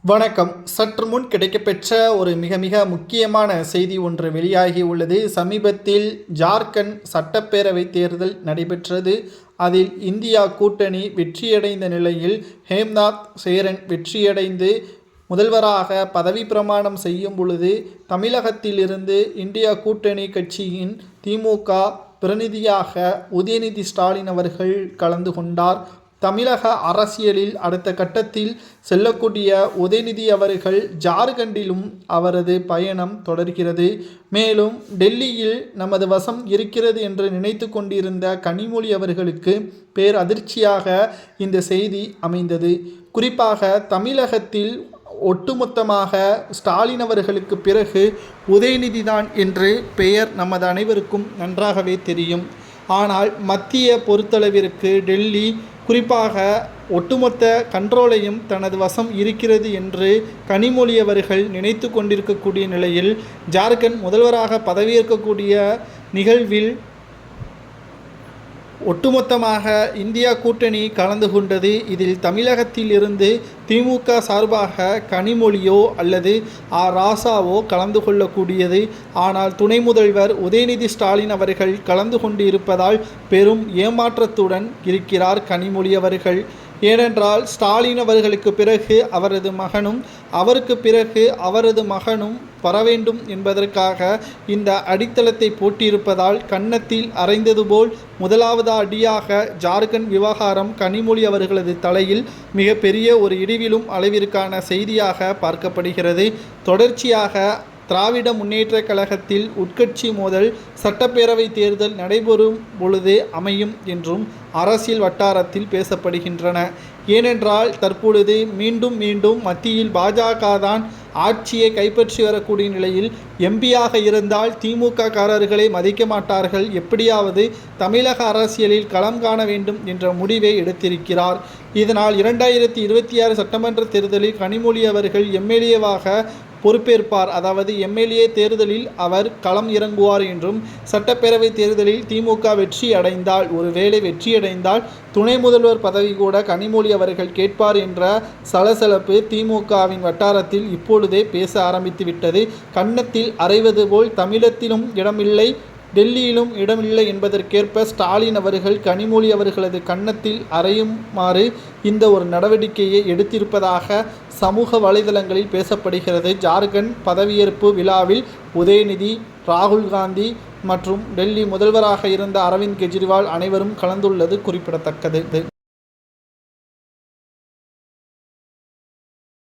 வணக்கம். சற்று முன் கிடைக்கப்பெற்ற ஒரு மிக மிக முக்கியமான செய்தி ஒன்று வெளியாகி உள்ளது. சமீபத்தில் ஜார்க்கண்ட் சட்டப்பேரவை தேர்தல் நடைபெற்றது. அதில் இந்தியா கூட்டணி வெற்றியடைந்த நிலையில் ஹேம்நாத் சோரன் வெற்றியடைந்து முதல்வராக பதவி பிரமாணம் செய்யும் பொழுது தமிழகத்திலிருந்து இந்தியா கூட்டணி கட்சியின் திமுக பிரதிநிதியாக உதயநிதி ஸ்டாலின் அவர்கள் கலந்து கொண்டார். தமிழக அரசியலில் அடுத்த கட்டத்தில் செல்லக்கூடிய உதயநிதி அவர்கள் ஜார்க்கண்டிலும் அவரது பயணம் தொடர்கிறது. மேலும் டெல்லியில் நமது வசம் இருக்கிறது என்று நினைத்து கொண்டிருந்த கனிமொழி அவர்களுக்கு பேரதிர்ச்சியாக இந்த செய்தி அமைந்தது. குறிப்பாக தமிழகத்தில் ஒட்டுமொத்தமாக ஸ்டாலின் அவர்களுக்கு பிறகு உதயநிதி தான் என்று பெயர் நமது அனைவருக்கும் நன்றாகவே தெரியும். ஆனால் மத்திய பொறுத்தளவிற்கு டெல்லி குறிப்பாக ஒட்டுமொத்த கண்ட்ரோலையும் தனது வசம் இருக்கிறது என்று கனிமொழி அவர்கள் நினைத்து கொண்டிருக்கக்கூடிய நிலையில் ஜார்க்கண்ட் முதல்வராக பதவியேற்கக்கூடிய நிகழ்வில் ஒட்டுமொத்தமாக இந்தியா கூட்டணி கலந்து கொண்டது. இதில் தமிழகத்தில் இருந்து திமுக சார்பாக கனிமொழியோ அல்லது ராசாவோ கலந்து கொள்ளக்கூடியது. ஆனால் துணை முதல்வர் உதயநிதி ஸ்டாலின் அவர்கள் கலந்து கொண்டு இருப்பதால் பெரும் ஏமாற்றத்துடன் இருக்கிறார் கனிமொழி அவர்கள். ஏனென்றால் ஸ்டாலின் அவர்களுக்கு பிறகு அவரது மகனும் அவருக்கு பிறகு அவரது மகனும் வர வேண்டும் என்பதற்காக இந்த அடித்தளத்தை போட்டியிருப்பதால் கன்னத்தில் அறைந்தது போல் முதலாவது அடியாக ஜார்க்கண்ட் விவகாரம் கனிமொழி அவர்களது தலையில் மிகப்பெரிய ஒரு இடிவிலும் அளவிற்கான செய்தியாக பார்க்கப்படுகிறது. தொடர்ச்சியாக திராவிட முன்னேற்ற கழகத்தில் உட்கட்சி மோதல் சட்டப்பேரவை தேர்தல் நடைபெறும் பொழுது அமையும் என்றும் அரசியல் வட்டாரத்தில் பேசப்படுகின்றன. ஏனென்றால் தற்பொழுது மீண்டும் மத்தியில் பாஜக தான் ஆட்சியை கைப்பற்றி வரக்கூடிய நிலையில் எம்பியாக இருந்தால் திமுக காரர்களை மதிக்க மாட்டார்கள், எப்படியாவது தமிழக அரசியலில் களம் காண வேண்டும் என்ற முடிவை எடுத்திருக்கிறார். இதனால் 2026 சட்டமன்ற தேர்தலில் கனிமொழி அவர்கள் எம்எல்ஏவாக பொறுப்பேற்பார். அதாவது எம்எல்ஏ தேர்தலில் அவர் களம் இறங்குவார் என்றும், சட்டப்பேரவை தேர்தலில் திமுக வெற்றியடைந்தால் ஒருவேளை வெற்றியடைந்தால் துணை முதல்வர் பதவி கூட கனிமொழி அவர்கள் கேட்பார் என்ற சலசலப்பு திமுகவின் வட்டாரத்தில் இப்பொழுதே பேச ஆரம்பித்து விட்டது. கன்னத்தில் அறைவது போல் தமிழகத்திலும் இடமில்லை, டெல்லியிலும் இடமில்லை என்பதற்கேற்ப ஸ்டாலின் அவர்கள் கனிமொழி அவர்களது கன்னத்தில் அறையுமாறு இந்த ஒரு நடவடிக்கையை எடுத்திருப்பதாக சமூக வலைதளங்களில் பேசப்படுகிறது. ஜார்க்கண்ட் பதவியேற்பு விழாவில் உதயநிதி, ராகுல் காந்தி மற்றும் டெல்லி முதல்வராக இருந்த அரவிந்த் கெஜ்ரிவால் அனைவரும் கலந்துள்ளது குறிப்பிடத்தக்கது.